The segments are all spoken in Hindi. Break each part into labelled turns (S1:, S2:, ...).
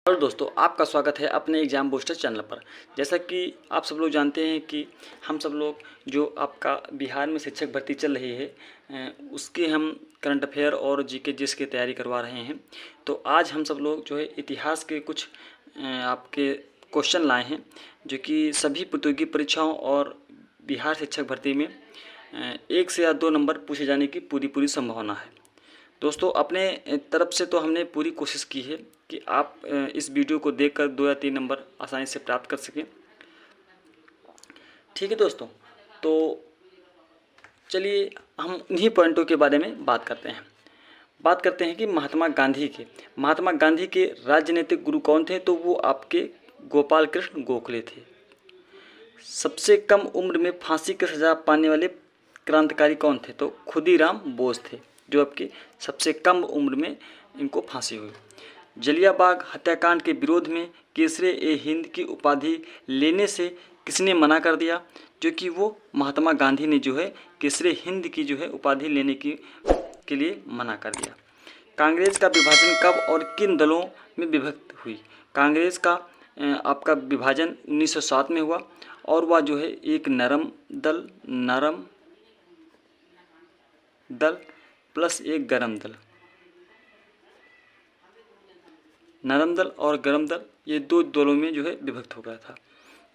S1: और दोस्तों आपका स्वागत है अपने एग्ज़ाम बूस्टर चैनल पर। जैसा कि आप सब लोग जानते हैं कि हम सब लोग जो आपका बिहार में शिक्षक भर्ती चल रही है उसके हम करंट अफेयर और जीके जीएस की तैयारी करवा रहे हैं। तो आज हम सब लोग जो है इतिहास के कुछ आपके क्वेश्चन लाए हैं जो कि सभी प्रतियोगी परीक्षाओं और बिहार शिक्षक भर्ती में 1 से या 2 नंबर पूछे जाने की पूरी संभावना है। दोस्तों अपने तरफ से तो हमने पूरी कोशिश की है कि आप इस वीडियो को देखकर 2 या 3 नंबर आसानी से प्राप्त कर सकें। ठीक है दोस्तों, तो चलिए हम इन्हीं पॉइंटों के बारे में बात करते हैं। बात करते हैं कि महात्मा गांधी के राजनीतिक गुरु कौन थे? तो वो आपके गोपाल कृष्ण गोखले थे। सबसे कम उम्र में फांसी की सज़ा पाने वाले क्रांतिकारी कौन थे? तो खुदीराम बोस थे, जो आपकी सबसे कम उम्र में इनको फांसी हुई। जलियांबाग हत्याकांड के विरोध में केसरे-ए-हिंद की उपाधि लेने से किसने मना कर दिया? जो कि वो महात्मा गांधी ने जो है केसरे-हिंद की जो है उपाधि लेने के लिए मना कर दिया। कांग्रेस का विभाजन कब और किन दलों में विभक्त हुई? कांग्रेस का आपका विभाजन 1907 में हुआ और वह जो है एक नरम दल प्लस एक गरम दल, नरम दल और गरम दल, ये 2 दलों में जो है विभक्त हो गया था।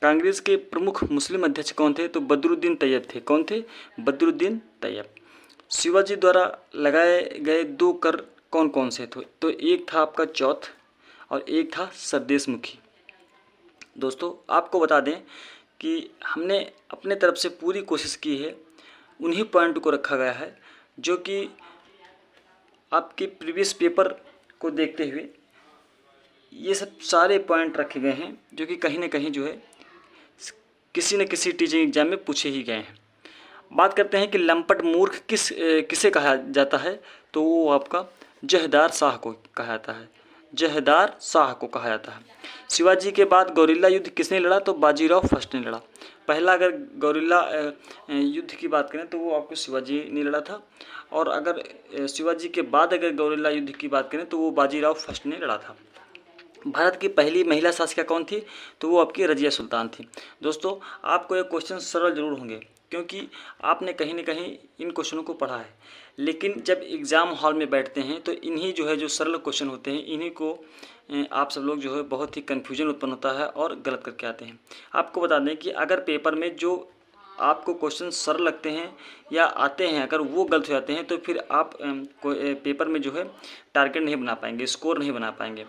S1: कांग्रेस के प्रमुख मुस्लिम अध्यक्ष कौन थे? तो बदरुद्दीन तैयब थे। कौन थे? बदरुद्दीन तैयब। शिवाजी द्वारा लगाए गए 2 कर कौन कौन से थे? तो एक था आपका चौथ और एक था सरदेशमुखी। दोस्तों आपको बता दें कि हमने अपने तरफ से पूरी कोशिश की है, उन्हीं पॉइंट को रखा गया है जो कि आपके प्रीवियस पेपर को देखते हुए ये सब सारे पॉइंट रखे गए हैं जो कि कहीं ना कहीं जो है किसी न किसी टीचिंग एग्जाम में पूछे ही गए हैं। बात करते हैं कि लंपट मूर्ख किसे कहा जाता है? तो वो आपका जहदार शाह को कहा जाता है। जहदार शाह को कहा जाता है। शिवाजी के बाद गौरिल्ला युद्ध किसने लड़ा? तो बाजीराव फर्स्ट ने लड़ा। पहला अगर गौरिल्ला युद्ध की बात करें तो वो आपको शिवाजी ने लड़ा था, और अगर शिवाजी के बाद अगर गौरिल्ला युद्ध की बात करें तो वो बाजीराव फर्स्ट ने लड़ा था। भारत की पहली महिला शासिका कौन थी? तो वो आपकी रजिया सुल्तान थी। दोस्तों आपको ये क्वेश्चन सरल जरूर होंगे क्योंकि आपने कहीं ना कहीं इन क्वेश्चनों को पढ़ा है, लेकिन जब एग्ज़ाम हॉल में बैठते हैं तो इन्हीं जो है जो सरल क्वेश्चन होते हैं इन्हीं को आप सब लोग जो है बहुत ही कन्फ्यूजन उत्पन्न होता है और गलत करके आते हैं। आपको बता दें कि अगर पेपर में जो आपको क्वेश्चन सरल लगते हैं या आते हैं अगर वो गलत हो जाते हैं तो फिर आप पेपर में जो है टारगेट नहीं बना पाएंगे, स्कोर नहीं बना पाएंगे।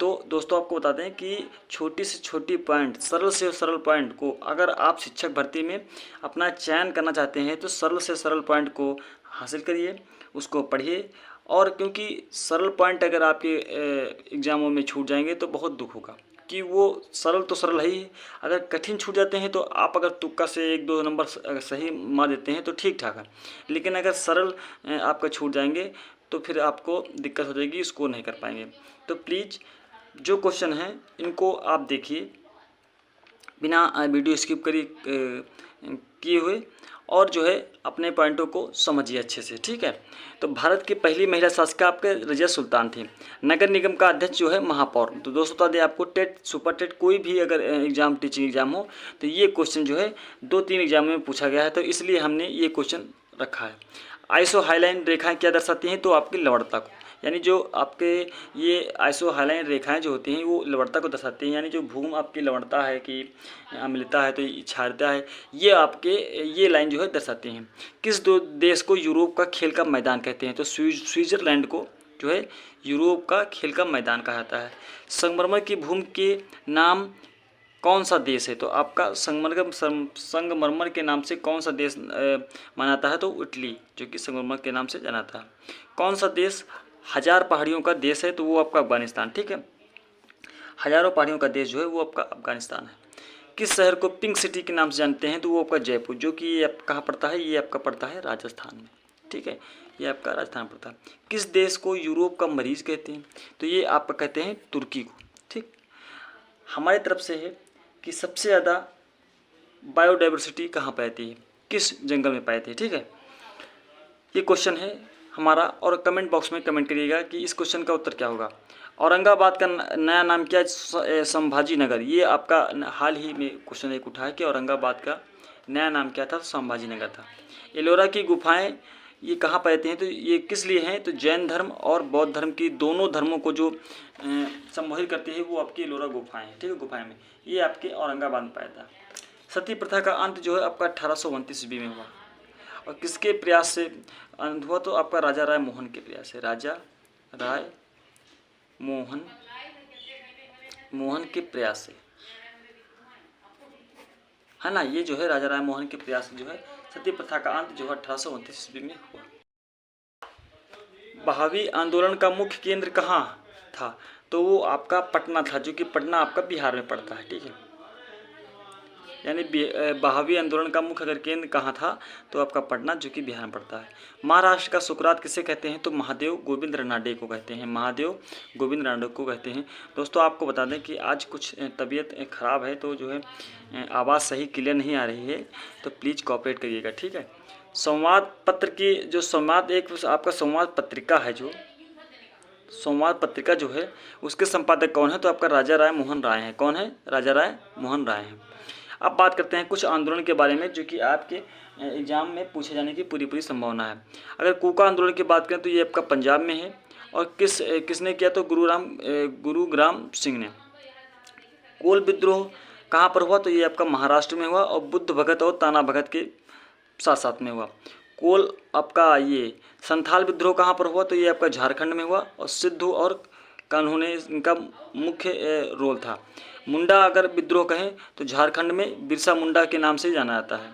S1: तो दोस्तों आपको बता दें कि छोटी से छोटी पॉइंट, सरल से सरल पॉइंट को अगर आप शिक्षक भर्ती में अपना चयन करना चाहते हैं तो सरल से सरल पॉइंट को हासिल करिए, उसको पढ़िए। और क्योंकि सरल पॉइंट अगर आपके एग्ज़ामों में छूट जाएंगे तो बहुत दुख होगा कि वो सरल तो सरल है ही, अगर कठिन छूट जाते हैं तो आप अगर तुक्का से 1-2 नंबर अगर सही मार देते हैं तो ठीक ठाक है, लेकिन अगर सरल आपका छूट जाएंगे तो फिर आपको दिक्कत हो जाएगी, स्कोर नहीं कर पाएंगे। तो प्लीज़ जो क्वेश्चन हैं इनको आप देखिए बिना वीडियो स्किप किए हुए, और जो है अपने पॉइंटों को समझिए अच्छे से, ठीक है। तो भारत की पहली महिला शासिका आपके रजिया सुल्तान थी। नगर निगम का अध्यक्ष जो है महापौर। तो दोस्तों बता दें आपको टेट, सुपर टेट कोई भी अगर एग्जाम टीचिंग एग्जाम हो तो ये क्वेश्चन जो है 2-3 एग्जाम में पूछा गया है, तो इसलिए हमने ये क्वेश्चन रखा है। आइसो हाईलाइन रेखाएँ क्या दर्शाती हैं? तो आपकी लवणता को, यानी जो आपके ये आइसो हाईलाइन रेखाएं जो होती हैं वो लवणता को दर्शाती हैं, यानी जो भूमि आपकी लवणता है कि अम्लता है तो क्षारता है, ये आपके ये लाइन जो है दर्शाती हैं। किस 2 देश को यूरोप का खेल का मैदान कहते हैं? तो स्विट्ज़रलैंड को जो है यूरोप का खेल का मैदान कहा जाता है। संगमरमर की भूमि के नाम कौन सा देश है? तो आपका संगमरमर के नाम से कौन सा देश माना जाता है? तो इटली, जो कि संगमरमर के नाम से जाना था। कौन सा देश 1000 पहाड़ियों का देश है? तो वो आपका अफगानिस्तान, ठीक है। हज़ारों पहाड़ियों का देश जो है वो आपका अफगानिस्तान है। किस शहर को पिंक सिटी के नाम से जानते हैं? तो वो आपका जयपुर, जो कि ये कहाँ पड़ता है? ये आपका पड़ता है राजस्थान में, ठीक है, ये आपका राजस्थान पड़ता है। किस देश को यूरोप का मरीज़ कहते हैं? तो ये आपका कहते हैं तुर्की को, ठीक। हमारी तरफ से है कि सबसे ज़्यादा बायोडाइवर्सिटी कहाँ पाती है, किस जंगल में पाई जाती है, ठीक है। ये क्वेश्चन है हमारा, और कमेंट बॉक्स में कमेंट करिएगा कि इस क्वेश्चन का उत्तर क्या होगा। औरंगाबाद का नया नाम क्या है? संभाजी नगर। ये आपका हाल ही में क्वेश्चन एक उठा है कि औरंगाबाद का नया नाम क्या था? संभाजी नगर था। एलोरा की गुफाएं ये कहाँ पाते हैं? तो ये किस लिए हैं? तो जैन धर्म और बौद्ध धर्म की दोनों धर्मों को जो संबोधित करती है वो आपकी एलोरा गुफाएं हैं, ठीक है। गुफाएं में ये आपके औरंगाबाद में पाया था। सती प्रथा का अंत जो है आपका 1829 ईस्वी में हुआ और किसके प्रयास से अंत हुआ? तो आपका राजा राय मोहन के प्रयास से। राजा राय मोहन के प्रयास से, है ना। ये जो है राजा राय मोहन के प्रयास से जो है सती प्रथा का अंत जो है 1829 ईस्वी में हुआ। बहावी आंदोलन का मुख्य केंद्र कहाँ था? तो वो आपका पटना था, जो कि पटना आपका बिहार में पड़ता है, ठीक है। यानी बहावी आंदोलन का मुख्य अगर केंद्र कहाँ था? तो आपका पटना, जो कि बिहार में पड़ता है। महाराष्ट्र का सुकरात किसे कहते हैं? तो महादेव गोविंद रानडे को कहते हैं। महादेव गोविंद रानडे को कहते हैं। दोस्तों आपको बता दें कि आज कुछ तबीयत ख़राब है, तो जो है आवाज़ सही क्लियर नहीं आ रही है, तो प्लीज़ कोऑपरेट करिएगा, ठीक है। संवाद पत्र की जो संवाद एक आपका संवाद पत्रिका है, जो संवाद पत्रिका जो है उसके संपादक कौन है? तो आपका राजा राय मोहन राय हैं। कौन है? राजा राय मोहन राय हैं। अब बात करते हैं कुछ आंदोलन के बारे में जो कि आपके एग्जाम में पूछे जाने की पूरी संभावना है। अगर कूका आंदोलन की बात करें तो ये आपका पंजाब में है और किसने किया? तो गुरुग्राम सिंह ने। कोल विद्रोह कहाँ पर हुआ? तो ये आपका महाराष्ट्र में हुआ और बुद्ध भगत और ताना भगत के साथ साथ में हुआ। कोल आपका ये संथाल विद्रोह कहाँ पर हुआ? तो ये आपका झारखंड में हुआ और सिद्धू और कान्होने इनका मुख्य रोल था। मुंडा अगर विद्रोह कहें तो झारखंड में बिरसा मुंडा के नाम से जाना जाता है।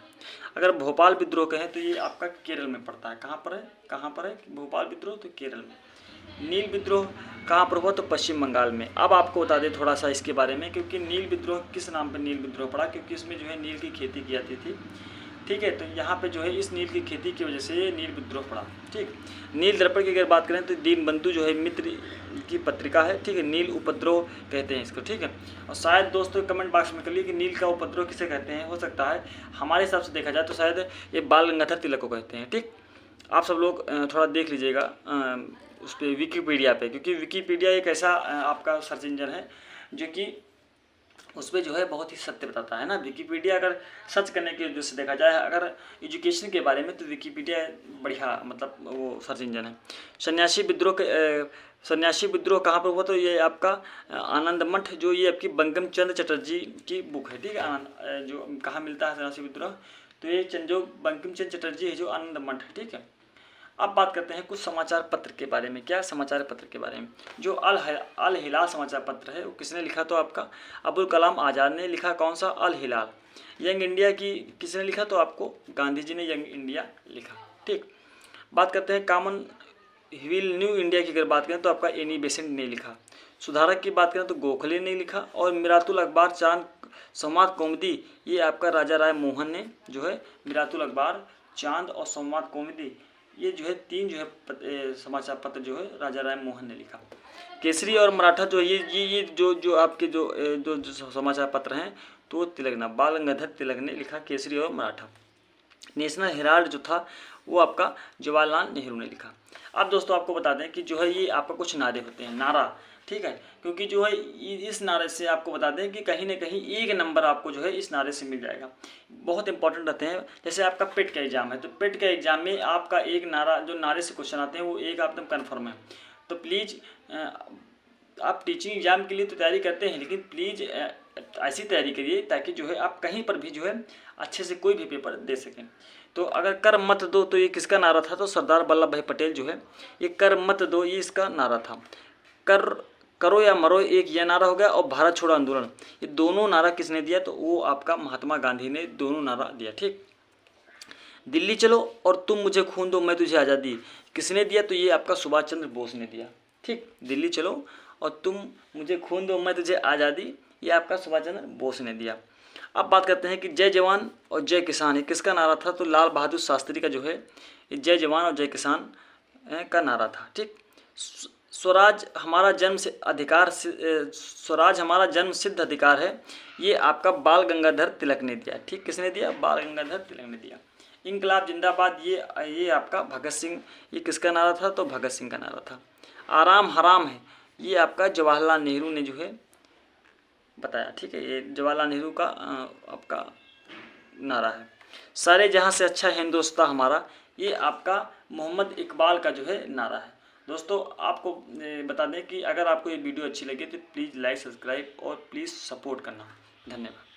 S1: अगर भोपाल विद्रोह कहें तो ये आपका केरल में पड़ता है। कहाँ पर है? कहाँ पर है भोपाल विद्रोह? तो केरल में। नील विद्रोह कहाँ पर हुआ? तो पश्चिम बंगाल में। अब आपको बता दें थोड़ा सा इसके बारे में, क्योंकि नील विद्रोह किस नाम पर नील विद्रोह पड़ा? क्योंकि इसमें जो है नील की खेती की जाती थी, ठीक है। तो यहाँ पे जो है इस नील की खेती की वजह से नील विद्रोह पड़ा, ठीक। नील दर्पण की अगर बात करें तो दीनबंधु जो है मित्र की पत्रिका है, ठीक है। नील उपद्रव कहते हैं इसको, ठीक है। और शायद दोस्तों कमेंट बॉक्स में कर लिए कि नील का उपद्रव किसे कहते हैं। हो सकता है हमारे हिसाब से देखा जाए तो शायद ये बाल गंगाधर तिलक को कहते हैं, ठीक। आप सब लोग थोड़ा देख लीजिएगा उस पर विकीपीडिया पे, क्योंकि विकीपीडिया एक ऐसा आपका सर्च इंजन है जो कि उस पर जो है बहुत ही सत्य बताता है ना। विकीपीडिया अगर सर्च करने के वजह से देखा जाए अगर एजुकेशन के बारे में, तो विकीपीडिया बढ़िया मतलब वो सर्च इंजन है। सन्यासी विद्रोह कहाँ पर हुआ? तो ये आपका आनंद मठ, जो ये आपकी बंकिम चंद्र चटर्जी की बुक है, ठीक है। जो कहाँ मिलता है सन्यासी विद्रोह? तो ये जो बंकिम चंद्र चटर्जी है, जो आनंद मठ है, ठीक है। अब बात करते हैं कुछ समाचार पत्र के बारे में। क्या? समाचार पत्र के बारे में। जो अल हिलाल समाचार पत्र है वो किसने लिखा? तो आपका अबुल कलाम आज़ाद ने लिखा। कौन सा? अल हिलाल। यंग इंडिया की किसने लिखा? तो आपको गांधी जी ने यंग इंडिया लिखा, ठीक। बात करते हैं कॉमन व्हील न्यू इंडिया की अगर बात करें तो आपका एनी बेसेंट ने लिखा। सुधारक की बात करें तो गोखले ने लिखा। और मिरातुल अखबार चांद संवाद कौमुदी, ये आपका राजा राय मोहन ने जो है मिरातुल अखबार, चांद और संवाद कौमुदी, ये जो है तीन जो है समाचार पत्र जो है राजा राय मोहन ने लिखा। केसरी और मराठा जो ये जो आपके जो समाचार पत्र हैं तो तिलक ना बाल गंगाधर तिलक ने लिखा, केसरी और मराठा। नेशनल हेराल्ड जो था वो आपका जवाहरलाल नेहरू ने लिखा। अब दोस्तों आपको बता दें कि जो है ये आपका कुछ नारे होते हैं, नारा, ठीक है। क्योंकि जो है इस नारे से आपको बता दें कि कहीं ना कहीं एक नंबर आपको जो है इस नारे से मिल जाएगा। बहुत इंपॉर्टेंट रहते हैं। जैसे आपका पेट का एग्जाम है तो पेट का एग्जाम में आपका एक नारा, जो नारे से क्वेश्चन आते हैं वो एक एकदम कन्फर्म है। तो प्लीज़ आप टीचिंग एग्जाम के लिए तो तैयारी करते हैं, लेकिन प्लीज़ ऐसी तैयारी करिए ताकि जो है आप कहीं पर भी जो है अच्छे से कोई भी पेपर दे सकें। तो अगर कर मत दो, तो ये किसका नारा था? तो सरदार वल्लभ भाई पटेल जो है ये कर मत दो, ये इसका नारा था। करो या मरो एक ये नारा हो गया, और भारत छोड़ो आंदोलन, ये दोनों नारा किसने दिया? तो वो आपका महात्मा गांधी ने दोनों नारा दिया, ठीक। दिल्ली चलो और तुम मुझे खून दो मैं तुझे आज़ादी, किसने दिया? तो ये आपका सुभाष चंद्र बोस ने दिया, ठीक। दिल्ली चलो और तुम मुझे खून दो मैं तुझे आज़ादी, ये आपका सुभाष चंद्र बोस ने दिया। अब बात करते हैं कि जय जवान और जय किसान, ये किसका नारा था? तो लाल बहादुर शास्त्री का जो है ये जय जवान और जय किसान का नारा था, ठीक। स्वराज हमारा जन्म से अधिकार, स्वराज हमारा जन्म सिद्ध अधिकार है, ये आपका बाल गंगाधर तिलक ने दिया, ठीक। किसने दिया? बाल गंगाधर तिलक ने दिया। इंकलाब जिंदाबाद, ये आपका भगत सिंह, ये किसका नारा था? तो भगत सिंह का नारा था। आराम हराम है, ये आपका जवाहरलाल नेहरू ने जो है बताया। ठीक है, ये जवाहरलाल नेहरू का आपका नारा है। सारे जहाँ से अच्छा हिंदुस्तान हमारा, ये आपका मोहम्मद इकबाल का जो है नारा है। दोस्तों आपको बता दें कि अगर आपको ये वीडियो अच्छी लगे तो प्लीज़ लाइक, सब्सक्राइब और प्लीज़ सपोर्ट करना। धन्यवाद।